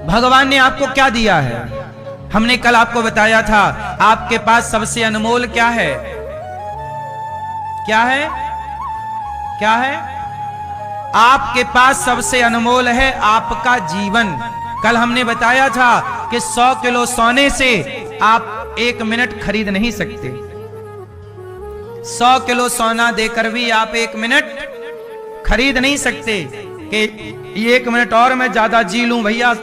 भगवान ने आपको क्या दिया है? हमने कल आपको बताया था, आपके पास सबसे अनमोल क्या है? क्या है? क्या है? आपके पास सबसे अनमोल है आपका जीवन। कल हमने बताया था कि 100 किलो सोने से आप 1 मिनट खरीद नहीं सकते। 100 किलो सोना देकर भी आप 1 मिनट खरीद नहीं सकते कि 1 मिनट और मैं ज्यादा जी लूं भैया,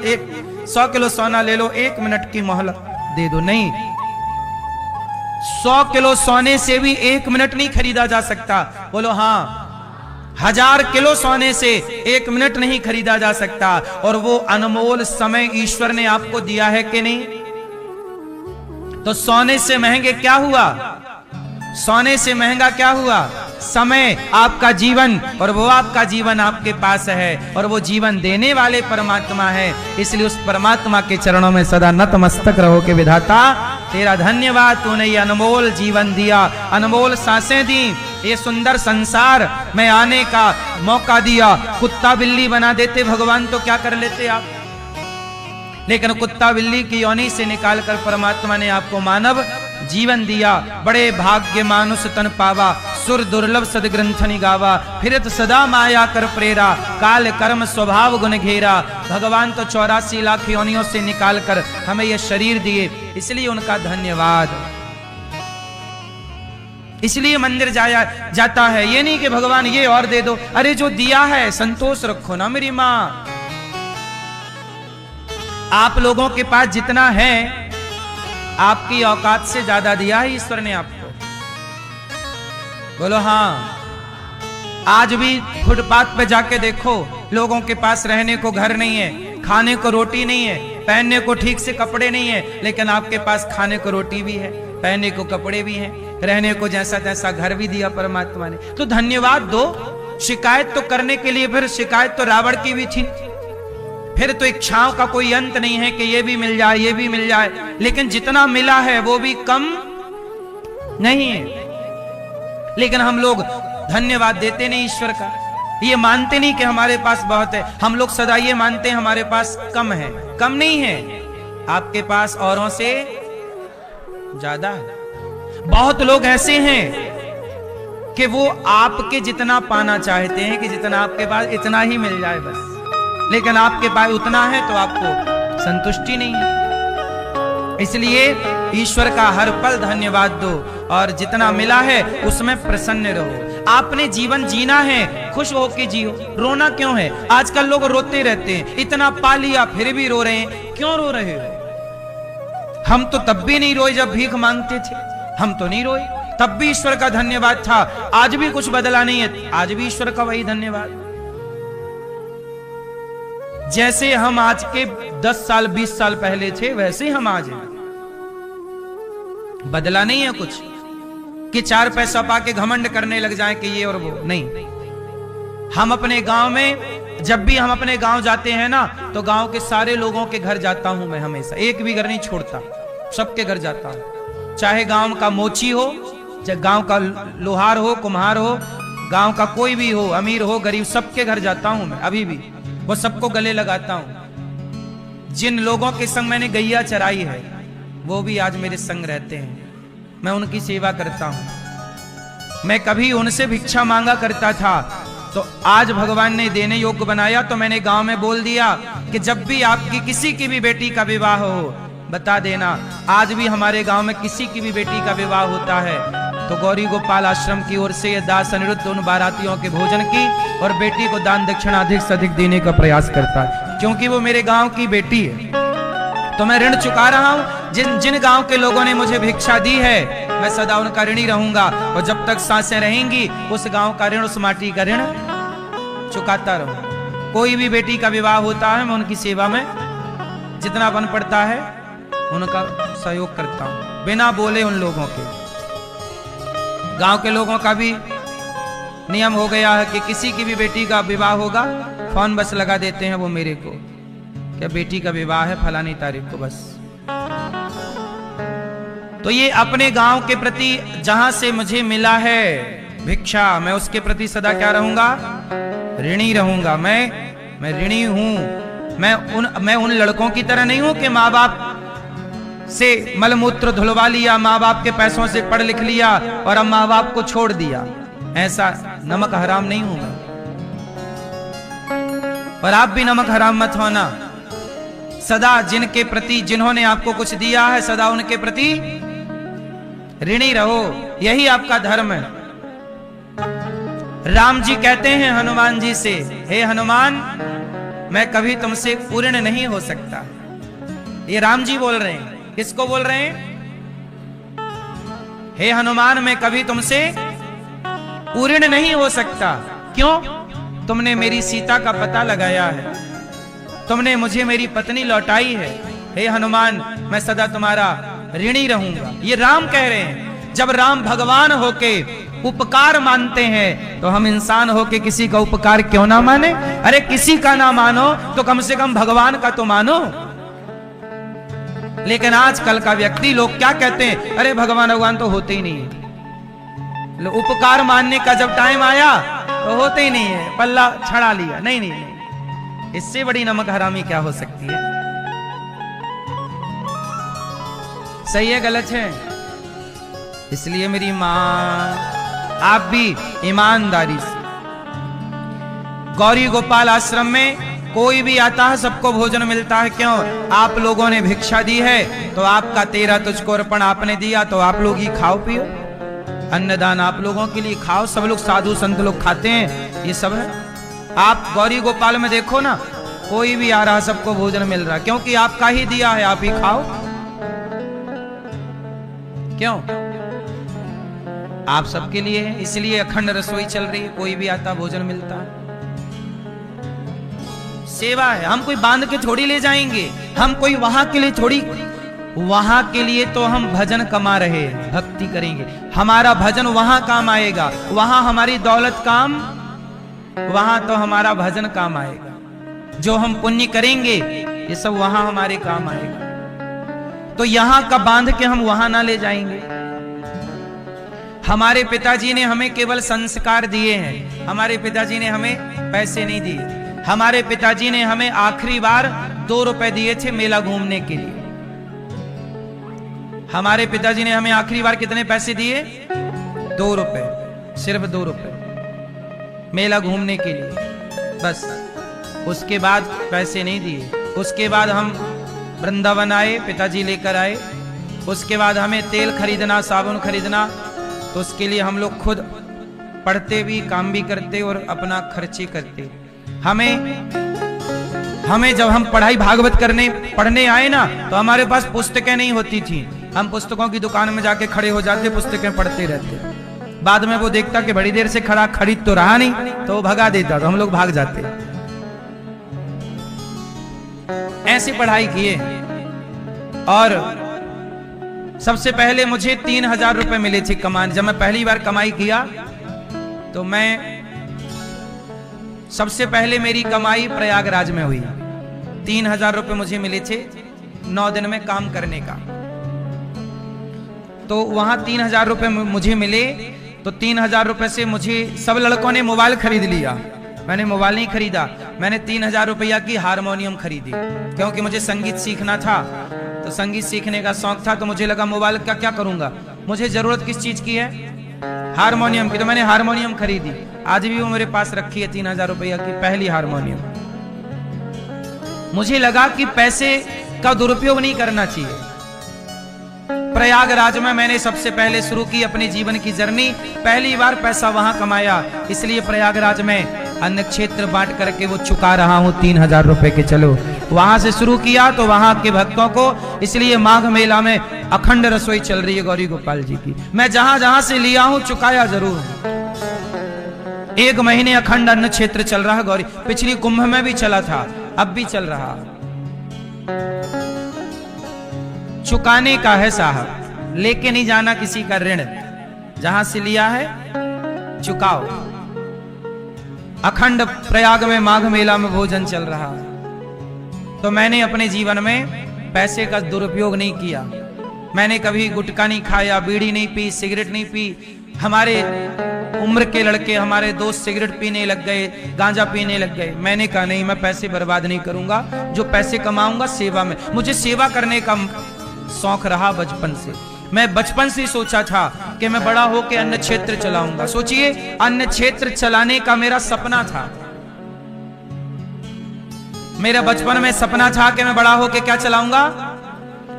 100 किलो सोना ले लो, 1 मिनट की मोहलत दे दो। नहीं, 100 किलो सोने से भी 1 मिनट नहीं खरीदा जा सकता। बोलो हाँ। 1000 किलो सोने से 1 मिनट नहीं खरीदा जा सकता। और वो अनमोल समय ईश्वर ने आपको दिया है कि नहीं? तो सोने से महंगे क्या हुआ? सोने से महंगा क्या हुआ? समय, आपका जीवन। और वो आपका जीवन आपके पास है और वो जीवन देने वाले परमात्मा है। इसलिए उस परमात्मा के चरणों में सदा नतमस्तक रहो कि विधाता तेरा धन्यवाद, तूने ये अनमोल जीवन दिया, अनमोल सांसें दी, ये सुंदर संसार में आने का मौका दिया। कुत्ता बिल्ली बना देते भगवान तो क्या कर लेते आप? लेकिन कुत्ता बिल्ली की योनि से निकालकर परमात्मा ने आपको मानव जीवन दिया। बड़े भाग्य मानुष तन पावा, सुर दुर्लभ सदग्रंथनि गावा, फिरत सदा माया कर प्रेरा, काल कर्म स्वभाव गुण घेरा। भगवान तो 84 लाख योनियों से निकालकर हमें यह शरीर दिए, इसलिए उनका धन्यवाद। इसलिए मंदिर जाया जाता है। ये नहीं कि भगवान ये और दे दो, अरे जो दिया है संतोष रखो ना मेरी माँ। आप लोगों के पास जितना है, आपकी औकात से ज्यादा दिया है ईश्वर ने आपको। बोलो हाँ। आज भी फुटपाथ पे जाके देखो, लोगों के पास रहने को घर नहीं है, खाने को रोटी नहीं है, पहनने को ठीक से कपड़े नहीं है, लेकिन आपके पास खाने को रोटी भी है, पहनने को कपड़े भी हैं, रहने को जैसा तैसा घर भी दिया परमात्मा ने। तो धन्यवाद दो। शिकायत तो करने के लिए, फिर शिकायत तो रावण की भी थी, फिर तो इच्छाओं का कोई अंत नहीं है कि ये भी मिल जाए, ये भी मिल जाए, लेकिन जितना मिला है वो भी कम नहीं है। लेकिन हम लोग धन्यवाद देते नहीं ईश्वर का, ये मानते नहीं कि हमारे पास बहुत है। हम लोग सदा ये मानते हैं हमारे पास कम है। कम नहीं है, आपके पास औरों से ज्यादा है। बहुत लोग ऐसे हैं कि वो आपके जितना पाना चाहते हैं कि जितना आपके पास इतना ही मिल जाए बस, लेकिन आपके पास उतना है तो आपको संतुष्टि नहीं है। इसलिए ईश्वर का हर पल धन्यवाद दो और जितना मिला है उसमें प्रसन्न रहो। आपने जीवन जीना है, खुश होकर जियो। रोना क्यों है? आजकल लोग रोते रहते हैं, इतना पा लिया फिर भी रो रहे हैं। क्यों रो रहे हो? हम तो तब भी नहीं रोए जब भीख मांगते थे, हम तो नहीं रोए, तब भी ईश्वर का धन्यवाद था। आज भी कुछ बदला नहीं है, आज भी ईश्वर का वही धन्यवाद। जैसे हम आज के 10 साल 20 साल पहले थे, वैसे ही हम आज हैं। बदला नहीं है कुछ कि 4 पैसा पाके घमंड करने लग जाएं कि ये और वो। नहीं, हम अपने गांव में, जब भी हम अपने गांव जाते हैं ना, तो गांव के सारे लोगों के घर जाता हूं मैं हमेशा, एक भी घर नहीं छोड़ता, सबके घर जाता हूं। चाहे गांव का मोची हो, चाहे गांव का लोहार हो, कुम्हार हो, गांव का कोई भी हो, अमीर हो गरीब, सबके घर जाता हूं मैं अभी भी। वो सबको गले लगाता हूं। जिन लोगों के संग मैंने गैया चराई है वो भी आज मेरे संग रहते हैं, मैं उनकी सेवा करता हूं। मैं कभी उनसे भिक्षा मांगा करता था, तो आज भगवान ने देने योग्य बनाया, तो मैंने गांव में बोल दिया कि जब भी आपकी किसी की भी बेटी का विवाह हो बता देना। आज भी हमारे गांव में किसी की भी बेटी का विवाह होता है तो गौरी गोपाल आश्रम की ओर से दास अनिरुद्ध उन बारातियों के भोजन की और बेटी को दान दक्षिणा अधिक से अधिक देने का प्रयास करता है, क्योंकि वो मेरे गांव की बेटी है। तो मैं ऋण चुका रहा हूं। जिन गांव के लोगों ने मुझे भिक्षा दी है, मैं सदा उनका ऋणी रहूंगा, और जब तक सांसें रहेंगी उस गांव का ऋण, उस माटी का ऋण चुकाता रहूं। कोई भी बेटी का विवाह होता है, मैं उनकी सेवा में जितना बन पड़ता है उनका सहयोग करता हूं, बिना बोले उन लोगों के। गांव के लोगों का भी नियम हो गया है कि किसी की भी बेटी का विवाह होगा, फोन बस लगा देते हैं वो मेरे को, क्या बेटी का विवाह है फलानी तारीख को, बस। तो ये अपने गांव के प्रति जहां से मुझे मिला है भिक्षा, मैं उसके प्रति सदा क्या रहूंगा? ऋणी रहूंगा। मैं ऋणी हूं। मैं उन लड़कों की तरह नहीं हूं कि माँ बाप से मलमूत्र धुलवा लिया, माँ बाप के पैसों से पढ़ लिख लिया और अब माँ बाप को छोड़ दिया। ऐसा नमक हराम नहीं हूं मैं, और आप भी नमक हराम मत होना। सदा जिनके प्रति, जिन्होंने आपको कुछ दिया है, सदा उनके प्रति ऋणी रहो, यही आपका धर्म है। राम जी कहते हैं हनुमान जी से, हे हनुमान, मैं कभी तुमसे पूर्ण नहीं हो सकता। ये राम जी बोल रहे हैं। किसको बोल रहे हैं? हे हनुमान, मैं कभी तुमसे पूर्ण नहीं हो सकता। क्यों? तुमने मेरी सीता का पता लगाया है, तुमने मुझे मेरी पत्नी लौटाई है। हे हनुमान, मैं सदा तुम्हारा ऋणी रहूंगा। ये राम कह रहे हैं। जब राम भगवान होके उपकार मानते हैं तो हम इंसान होके किसी का उपकार क्यों ना माने? अरे किसी का ना मानो तो कम से कम भगवान का तो मानो। लेकिन आजकल का व्यक्ति, लोग क्या कहते हैं? अरे भगवान भगवान तो होते ही नहीं है। उपकार मानने का जब टाइम आया तो होते ही नहीं है, पल्ला छड़ा लिया। नहीं नहीं नहीं, इससे बड़ी नमक हरामी क्या हो सकती है? सही है गलत है? इसलिए मेरी मां, आप भी ईमानदारी से, गौरी गोपाल आश्रम में कोई भी आता है सबको भोजन मिलता है। क्यों? आप लोगों ने भिक्षा दी है तो आपका तेरा तुझको अर्पण आपने दिया, तो आप लोग ही खाओ पियो। अन्नदान आप लोगों के लिए, खाओ। सब लोग साधु संत लोग खाते हैं, ये सब है। आप गौरी गोपाल में देखो ना, कोई भी आ रहा सबको भोजन मिल रहा, क्योंकि आपका ही दिया है, आप ही खाओ। क्यों? आप सबके लिए है, इसलिए अखंड रसोई चल रही है। कोई भी आता भोजन मिलता है, सेवा है। हम कोई बांध के थोड़ी ले जाएंगे, हम कोई वहां के लिए थोड़ी, वहां के लिए तो हम भजन कमा रहे हैं, भक्ति करेंगे। हमारा भजन वहां काम आएगा, वहां हमारी दौलत काम, वहां तो हमारा भजन काम आएगा। जो हम पुण्य करेंगे ये सब वहां हमारे काम आएगा। तो यहां का बांध के हम वहां ना ले जाएंगे। हमारे पिताजी ने हमें केवल संस्कार दिए हैं, हमारे पिताजी ने हमें पैसे नहीं दिए। हमारे पिताजी ने हमें आखिरी बार 2 रुपए दिए थे मेला घूमने के लिए। हमारे पिताजी ने हमें आखिरी बार कितने पैसे दिए? 2 रुपए, सिर्फ 2 रुपए मेला घूमने के लिए, बस। उसके बाद पैसे नहीं दिए। उसके बाद हम वृंदावन आए, पिताजी लेकर आए। उसके बाद हमें तेल खरीदना, साबुन खरीदना, तो उसके लिए हम लोग खुद पढ़ते भी, काम भी करते और अपना खर्चे करते। हमें जब हम पढ़ाई भागवत पढ़ने आए ना, तो हमारे पास पुस्तकें नहीं होती थी। हम पुस्तकों की दुकान में जाके खड़े हो जाते, पुस्तकें पढ़ते रहते। बाद में वो देखता कि बड़ी देर से खरीद तो रहा नहीं, तो वो भगा देता, तो हम लोग भाग जाते। ऐसी पढ़ाई किए। और सबसे पहले मुझे 3000 रुपए मिले थे कमाने। जब मैं पहली बार कमाई किया तो मैं, सबसे पहले मेरी कमाई प्रयागराज में हुई। 3000 रुपए मुझे मिले थे 9 दिन में काम करने का। तो वहां 3000 रुपए मुझे मिले। तो 3000 रुपए से मुझे सब लड़कों ने मोबाइल खरीद लिया, मैंने मोबाइल नहीं खरीदा। मैंने 3000 रुपया की हारमोनियम खरीदी, क्योंकि मुझे संगीत सीखना था। तो संगीत सीखने का शौक था, तो मुझे लगा मोबाइल का क्या करूंगा, मुझे जरूरत किस चीज की है? हारमोनियम की। तो मैंने हारमोनियम खरीदी। आज भी वो मेरे पास रखी है, 3000 रुपया की पहली हारमोनियम। मुझे लगा कि पैसे का दुरुपयोग नहीं करना चाहिए। प्रयागराज में मैंने सबसे पहले शुरू की अपने जीवन की जर्नी। पहली बार पैसा वहां कमाया, इसलिए प्रयागराज में अन्न क्षेत्र बांट करके वो चुका रहा हूं 3000 रुपए के। चलो, वहां से शुरू किया तो वहां के भक्तों को, इसलिए माघ मेला में अखंड रसोई चल रही है गौरी गोपाल जी की। मैं जहां जहां से लिया हूं चुकाया जरूर। 1 महीने अखंड अन्न क्षेत्र चल रहा है गौरी। पिछली कुंभ में भी चला था, अब भी चल रहा। चुकाने का है साहब, लेके नहीं जाना किसी का ऋण। जहां से लिया है चुकाओ। अखंड प्रयाग में माघ मेला में भोजन चल रहा। तो मैंने अपने जीवन में पैसे का दुरुपयोग नहीं किया। मैंने कभी गुटखा नहीं खाया, बीड़ी नहीं पी, सिगरेट नहीं पी। हमारे उम्र के लड़के हमारे दोस्त सिगरेट पीने लग गए, गांजा पीने लग गए। मैंने कहा नहीं, मैं पैसे बर्बाद नहीं करूंगा, जो पैसे कमाऊंगा सेवा में। मुझे सेवा करने का शौक रहा बचपन से। मैं बचपन से सोचा था कि मैं बड़ा होकर अन्न क्षेत्र चलाऊंगा। सोचिए, अन्न क्षेत्र चलाने का मेरा सपना था। मेरा बचपन में सपना था कि मैं बड़ा होकर क्या चलाऊंगा?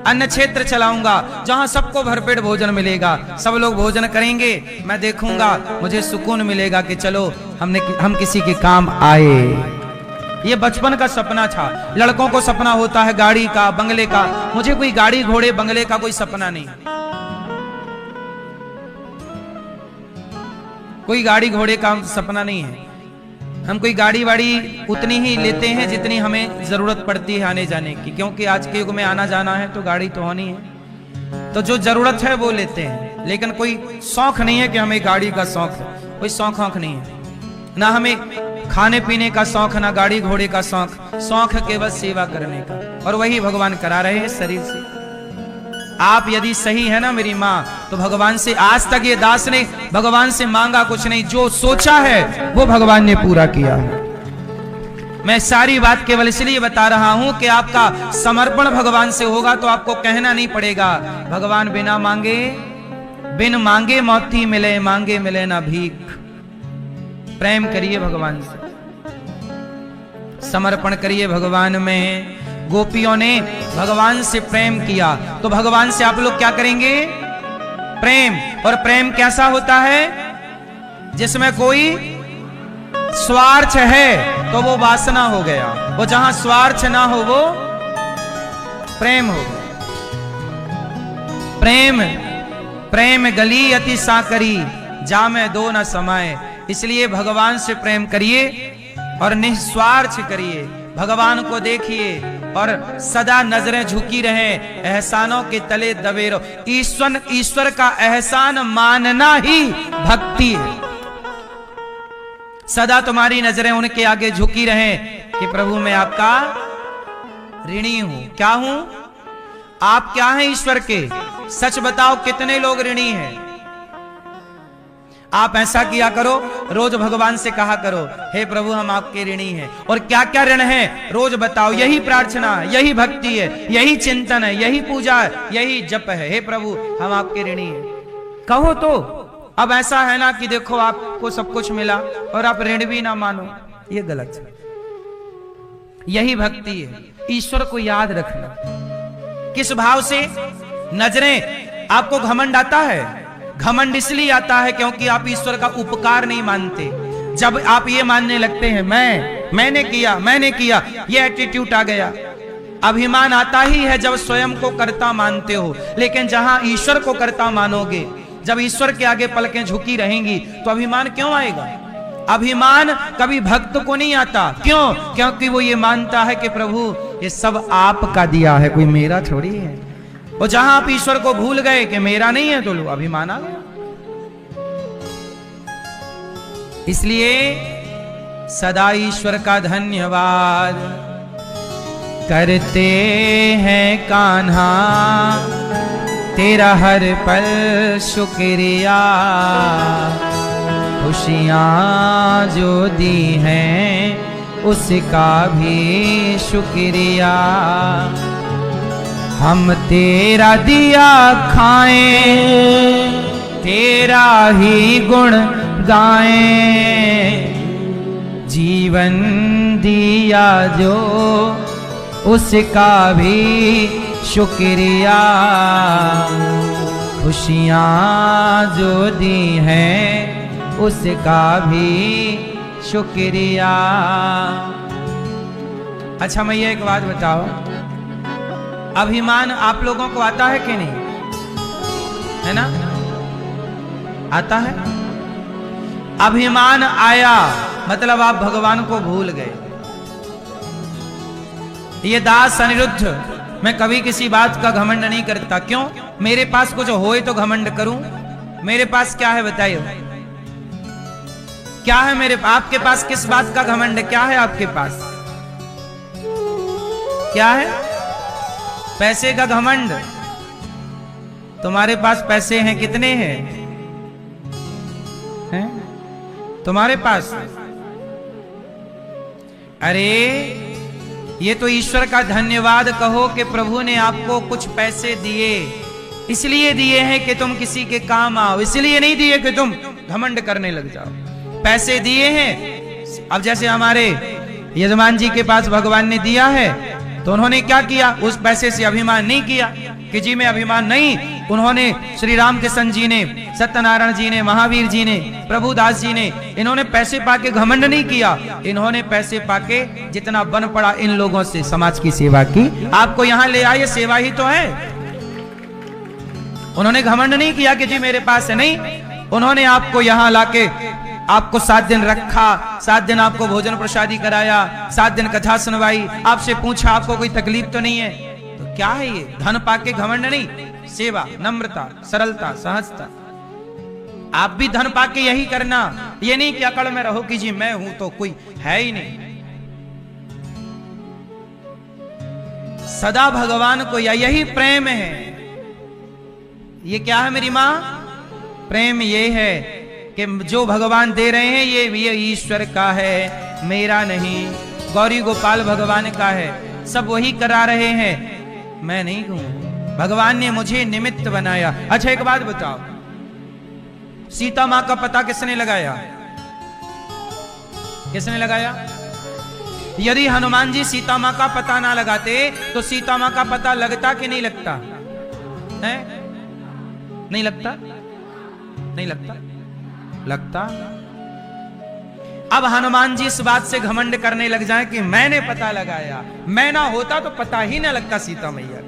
अन्न क्षेत्र चलाऊंगा, जहां सबको भरपेट भोजन मिलेगा, सब लोग भोजन करेंगे, मैं देखूंगा, मुझे सुकून मिलेगा कि चलो हम किसी के काम आए। ये बचपन का सपना था। लड़कों को सपना होता है गाड़ी का, बंगले का। मुझे कोई गाड़ी घोड़े बंगले का कोई सपना नहीं। कोई गाड़ी घोड़े का सपना नहीं है। हम कोई गाड़ी वाड़ी उतनी ही लेते हैं जितनी हमें जरूरत पड़ती है आने जाने की, क्योंकि आज के युग में आना जाना है तो गाड़ी तो होनी है। तो जो जरूरत है वो लेते हैं, लेकिन कोई शौक नहीं है कि हमें गाड़ी का शौक है। कोई शौक नहीं है, ना हमें खाने पीने का शौक, ना गाड़ी घोड़े का शौक। शौक है केवल सेवा करने का, और वही भगवान करा रहे हैं शरीर से। आप यदि सही है ना मेरी माँ, तो भगवान से आज तक ये दास ने भगवान से मांगा कुछ नहीं। जो सोचा है वो भगवान ने पूरा किया है। मैं सारी बात केवल इसलिए बता रहा हूं कि आपका समर्पण भगवान से होगा तो आपको कहना नहीं पड़ेगा। भगवान बिन मांगे मोती मिले, मांगे मिले ना भीख। प्रेम करिए भगवान से, समर्पण करिए भगवान में। गोपियों ने भगवान से प्रेम किया तो भगवान से आप लोग क्या करेंगे? प्रेम। और प्रेम कैसा होता है? जिसमें कोई स्वार्थ है तो वो वासना हो गया, वो जहां स्वार्थ ना हो वो प्रेम हो गया। प्रेम गली अति साकरी, जामे दो न समाए। इसलिए भगवान से प्रेम करिए और निस्वार्थ करिए। भगवान को देखिए और सदा नजरें झुकी रहें, एहसानों के तले दबे रहो। ईश्वर का एहसान मानना ही भक्ति है। सदा तुम्हारी नजरें उनके आगे झुकी रहें कि प्रभु मैं आपका ऋणी हूं। क्या हूं? आप क्या हैं ईश्वर के? सच बताओ, कितने लोग ऋणी हैं? आप ऐसा किया करो, रोज भगवान से कहा करो, हे प्रभु हम आपके ऋणी हैं। और क्या क्या ऋण है रोज बताओ। यही प्रार्थना, यही भक्ति है, यही चिंतन है, यही पूजा है, यही जप है। हे प्रभु हम आपके ऋणी हैं, कहो तो। अब ऐसा है ना कि देखो आपको सब कुछ मिला और आप ऋण भी ना मानो, ये गलत है। यही भक्ति है, ईश्वर को याद रखना। किस भाव से? नजरें, आपको घमंड आता है? घमंड इसलिए आता है क्योंकि आप ईश्वर का उपकार नहीं मानते। जब आप ये मानने लगते हैं मैंने किया, ये एटीट्यूड आ गया। अभिमान आता ही है जब स्वयं को कर्ता मानते हो। लेकिन जहां ईश्वर को कर्ता मानोगे, जब ईश्वर के आगे पलकें झुकी रहेंगी, तो अभिमान क्यों आएगा? अभिमान कभी भक्त को नहीं आता। क्यों? क्योंकि वो ये मानता है कि प्रभु ये सब आपका दिया है, कोई मेरा थोड़ी है। और जहां आप ईश्वर को भूल गए कि मेरा नहीं है, तो लो अभिमान आ गया। इसलिए सदा ईश्वर का धन्यवाद करते हैं कान्हा, तेरा हर पल शुक्रिया। खुशियां जो दी हैं उसका भी शुक्रिया। हम तेरा दिया खाएं, तेरा ही गुण गाएं। जीवन दिया जो उसका भी शुक्रिया। खुशियां जो दी हैं उसका भी शुक्रिया। अच्छा मैं ये एक बात बताओ, अभिमान आप लोगों को आता है कि नहीं? है ना? आता है। अभिमान आया मतलब आप भगवान को भूल गए। ये दास अनिरुद्ध, मैं कभी किसी बात का घमंड नहीं करता। क्यों? मेरे पास कुछ होए तो घमंड करूं। मेरे पास क्या है बताइए? क्या है मेरे? आपके पास किस बात का घमंड? क्या है आपके पास? क्या है? पैसे का घमंड। तुम्हारे पास पैसे हैं? कितने हैं? तुम्हारे पास। अरे ये तो ईश्वर का धन्यवाद कहो कि प्रभु ने आपको कुछ पैसे दिए, इसलिए दिए हैं कि तुम किसी के काम आओ, इसलिए नहीं दिए कि तुम घमंड करने लग जाओ। पैसे दिए हैं। अब जैसे हमारे यजमान जी के पास भगवान ने दिया है, तो उन्होंने क्या किया? उस पैसे से अभिमान नहीं किया कि जी मैं अभिमान नहीं। उन्होंने श्री रामकृष्ण जी ने, सत्यनारायण जी ने, महावीर जी ने, प्रभुदास जी ने, इन्होंने पैसे पाके घमंड नहीं किया। इन्होंने पैसे पाके जितना बन पड़ा इन लोगों से समाज की सेवा की। आपको यहां ले आए, सेवा ही तो है। उन्होंने घमंड नहीं किया कि जी मेरे पास है, नहीं। उन्होंने आपको यहां लाके आपको 7 दिन रखा, 7 दिन आपको भोजन प्रसादी कराया, 7 दिन कथा सुनवाई, आपसे पूछा आपको कोई तकलीफ तो नहीं है। तो क्या है ये? धन पाके घमंड नहीं, सेवा, नम्रता, सरलता, सहजता। आप भी धन पाके यही करना, ये नहीं कि अकड़ में रहो कि जी मैं हूं तो कोई है ही नहीं। सदा भगवान को यही प्रेम है। ये क्या है मेरी मां? प्रेम ये है कि जो भगवान दे रहे हैं ये ईश्वर का है, मेरा नहीं। गौरी गोपाल भगवान का है, सब वही करा रहे हैं, मैं नहीं हूं। भगवान ने मुझे निमित्त बनाया। अच्छा एक बात बताओ, सीता मां का पता किसने लगाया? किसने लगाया? यदि हनुमान जी सीता मां का पता ना लगाते तो सीता मां का पता लगता कि नहीं लगता है? नहीं लगता, नहीं लगता, लगता। अब हनुमान जी इस बात से घमंड करने लग जाए कि मैंने पता लगाया, मैं ना होता तो पता ही ना लगता सीता मैया,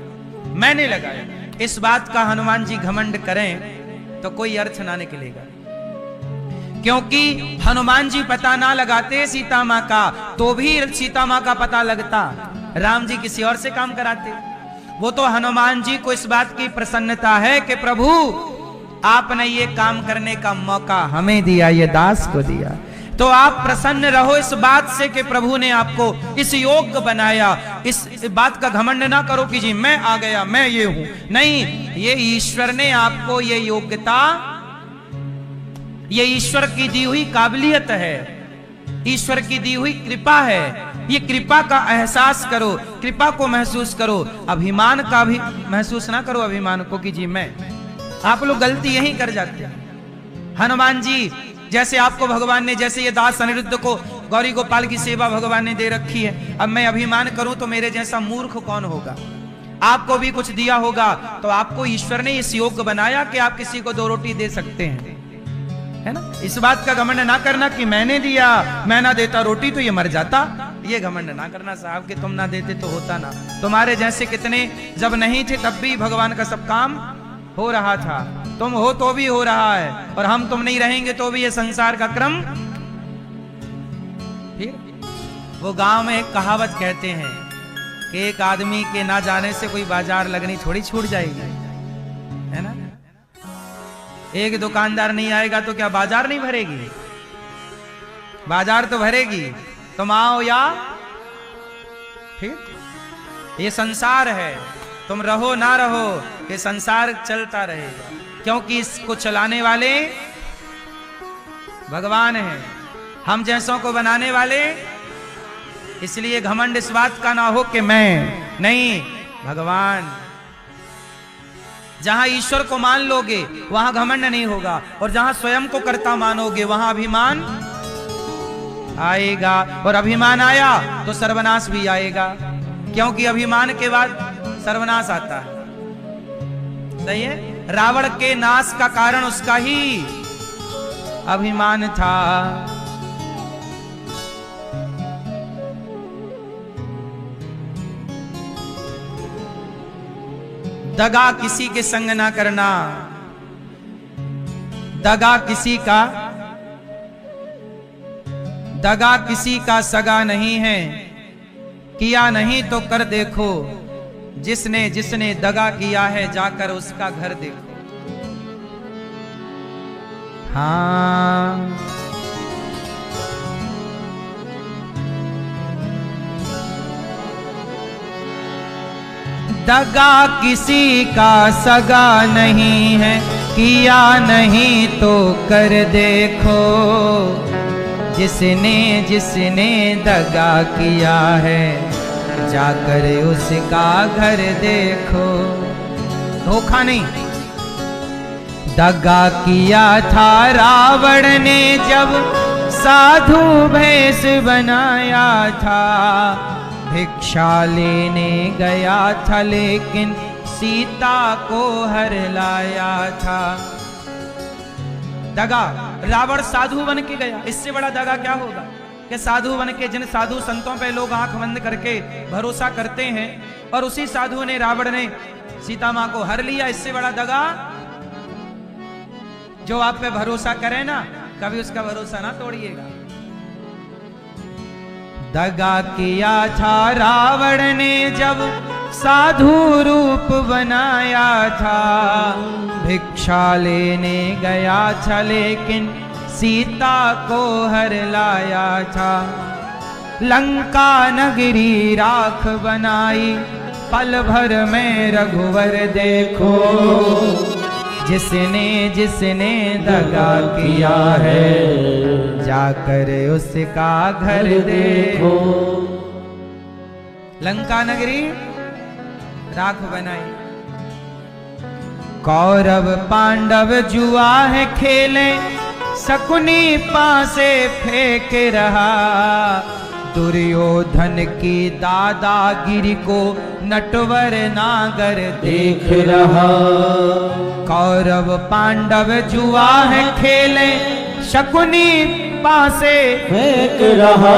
मैंने लगाया। इस बात का हनुमान जी घमंड करें तो कोई अर्थ ना निकलेगा, क्योंकि हनुमान जी पता ना लगाते सीता मां का तो भी सीता मां का पता लगता। राम जी किसी और से काम कराते। वो तो हनुमान जी को इस बात की प्रसन्नता है कि प्रभु आपने ये काम करने का मौका हमें दिया, ये दास को दिया, तो आप प्रसन्न रहो इस बात से कि प्रभु ने आपको इस योग्य बनाया। इस बात का घमंड ना करो कि जी मैं आ गया, मैं ये हूं। नहीं, ये ईश्वर ने आपको ये योग्यता, ये ईश्वर की दी हुई काबिलियत है, ईश्वर की दी हुई कृपा है। ये कृपा का एहसास करो, कृपा को महसूस करो, अभिमान का भी महसूस ना करो अभिमान को कि जी मैं। आप लोग गलती यही कर जाते हैं। हनुमान जी जैसे आपको भगवान ने, जैसे ये दास अनिरुद्ध को गौरी गोपाल की सेवा भगवान ने दे रखी है, अब मैं अभिमान करूं तो मेरे जैसा मूर्ख कौन होगा। आपको भी कुछ दिया होगा तो आपको ईश्वर ने इस योग्य बनाया कि आप किसी को 2 रोटी दे सकते हैं, है ना। इस बात का घमंड ना करना कि मैंने दिया, मैं ना देता रोटी तो ये मर जाता। ये घमंड ना करना साहब कि तुम ना देते तो होता ना। तुम्हारे जैसे कितने जब नहीं थे तब भी भगवान का सब काम हो रहा था, तुम हो तो भी हो रहा है, और हम तुम नहीं रहेंगे तो भी ये संसार का क्रम। फिर वो गांव में एक कहावत कहते हैं कि एक आदमी के ना जाने से कोई बाजार लगनी थोड़ी छूट जाएगी, है ना। एक दुकानदार नहीं आएगा तो क्या बाजार नहीं भरेगी? बाजार तो भरेगी, तुम आओ या ठीक। ये संसार है, तुम रहो ना रहो, ये संसार चलता रहेगा, क्योंकि इसको चलाने वाले भगवान हैं, हम जैसों को बनाने वाले। इसलिए घमंड इस बात का ना हो कि मैं नहीं, भगवान। जहां ईश्वर को मान लोगे वहां घमंड नहीं होगा, और जहां स्वयं को कर्ता मानोगे वहां अभिमान आएगा, और अभिमान आया तो सर्वनाश भी आएगा, क्योंकि अभिमान के बाद सर्वनाश आता है। सही है। रावण के नाश का कारण उसका ही अभिमान था। दगा किसी के संग ना करना, दगा किसी का सगा नहीं है, किया नहीं तो कर देखो, जिसने दगा किया है जाकर उसका घर देखो। हाँ, दगा किसी का सगा नहीं है, किया नहीं तो कर देखो, जिसने जिसने दगा किया है जाकर उसका घर देखो। धोखा नहीं, दगा किया था रावण ने जब साधु भेष बनाया था। भिक्षा लेने गया था लेकिन सीता को हर लाया था। दगा, रावण साधु बन के गया, इससे बड़ा दगा क्या होगा कि साधु बन के, जिन साधु संतों पे लोग आंख बंद करके भरोसा करते हैं, और उसी साधु ने, रावण ने सीता मां को हर लिया। इससे बड़ा दगा। जो आप पे भरोसा करे ना, कभी उसका भरोसा ना तोड़िएगा। दगा किया था रावण ने जब साधु रूप बनाया था। भिक्षा लेने गया था लेकिन सीता को हर लाया था। लंका नगरी राख बनाई पल भर में रघुवर देखो। जिसने जिसने दगा किया है जाकर उसका घर देखो। लंका नगरी राख बनाई। कौरव पांडव जुआ है खेले, शकुनी पासे फेंक रहा। दुर्योधन की दादागिरी को नटवर नागर देख रहा। कौरव पांडव जुआ है खेले, शकुनी पासे फेंक रहा।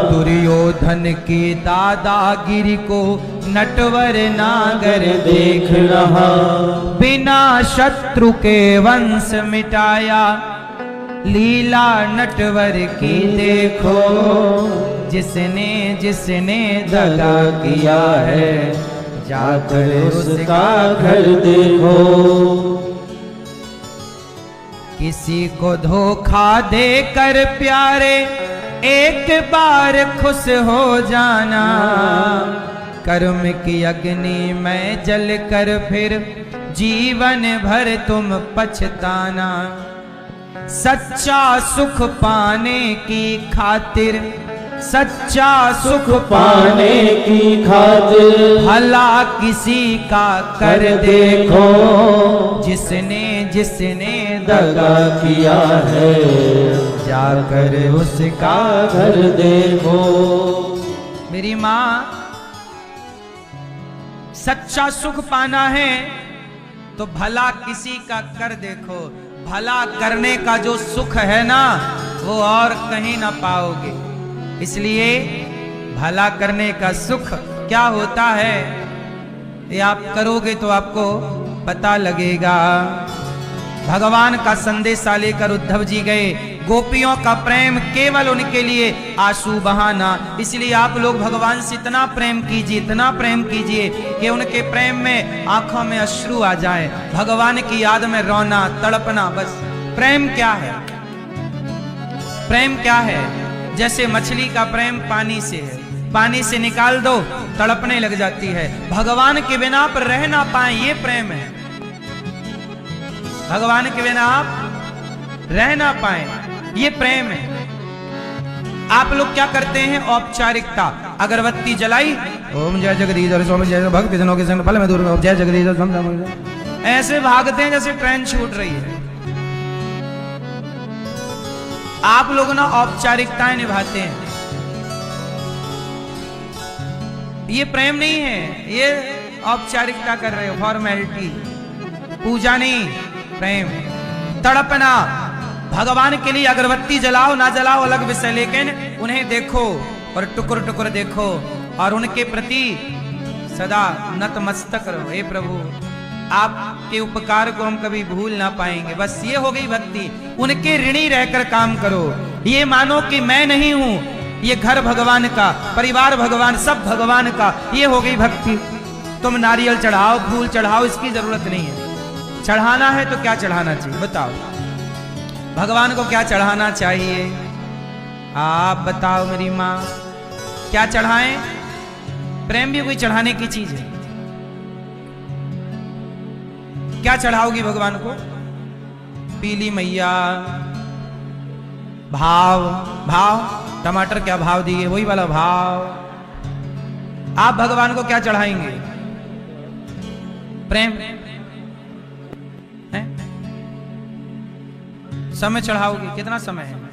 दुर्योधन की दादागिरी को नटवर नागर देख रहा। बिना शत्रु के वंश मिटाया लीला नटवर की देखो। जिसने जिसने दगा किया है जाकर उसका घर देखो। किसी को धोखा देकर प्यारे एक बार खुश हो जाना। कर्म की अग्नि में जल कर फिर जीवन भर तुम पछताना। सच्चा सुख पाने की खातिर, सच्चा सुख पाने की खातिर भला किसी का कर देखो। जिसने जिसने दगा किया है जाकर उसका घर देखो। मेरी माँ, सच्चा सुख पाना है तो भला किसी का कर देखो। भला करने का जो सुख है ना, वो और कहीं ना पाओगे। इसलिए भला करने का सुख क्या होता है ये आप करोगे तो आपको पता लगेगा। भगवान का संदेशा लेकर उद्धव जी गए। गोपियों का प्रेम केवल उनके लिए आंसू बहाना। इसलिए आप लोग भगवान से इतना प्रेम कीजिए, इतना प्रेम कीजिए कि उनके प्रेम में आंखों में अश्रु आ जाए। भगवान की याद में रोना, तड़पना। बस प्रेम क्या है? प्रेम क्या है? जैसे मछली का प्रेम पानी से है, पानी से निकाल दो तड़पने लग जाती है। भगवान के बिना पर रह ना पाए, ये प्रेम है। भगवान के बिना आप रह ना पाए, ये प्रेम है। आप लोग क्या करते हैं? औपचारिकता। अगरबत्ती जलाई, ओम जय जगदीश स्वामी जय भक्त जनों के संग फल में दूर जय जगदीश, ऐसे भागते हैं जैसे ट्रेन छूट रही है। आप लोग ना औपचारिकताएं निभाते हैं, ये प्रेम नहीं है, ये औपचारिकता कर रहे हो, फॉर्मेलिटी। पूजा नहीं, प्रेम। तड़पना, भगवान के लिए अगरबत्ती जलाओ ना जलाओ अलग विषय, लेकिन उन्हें देखो और टुकुर टुकुर देखो और उनके प्रति सदा नतमस्तक रहो। हे प्रभु, आपके उपकार को हम कभी भूल ना पाएंगे। बस ये हो गई भक्ति। उनके ऋणी रहकर काम करो। ये मानो कि मैं नहीं हूं, ये घर भगवान का, परिवार भगवान, सब भगवान का। ये हो गई भक्ति। तुम नारियल चढ़ाओ, फूल चढ़ाओ, इसकी जरूरत नहीं है। चढ़ाना है तो क्या चढ़ाना चाहिए बताओ? भगवान को क्या चढ़ाना चाहिए? आप बताओ मेरी माँ, क्या चढ़ाएं? प्रेम भी कोई चढ़ाने की चीज है। क्या चढ़ाओगी भगवान को? पीली मैया, भाव भाव, टमाटर क्या भाव दिए, वही वाला भाव। आप भगवान को क्या चढ़ाएंगे? प्रेम है? समय चढ़ाओगे? कितना समय है?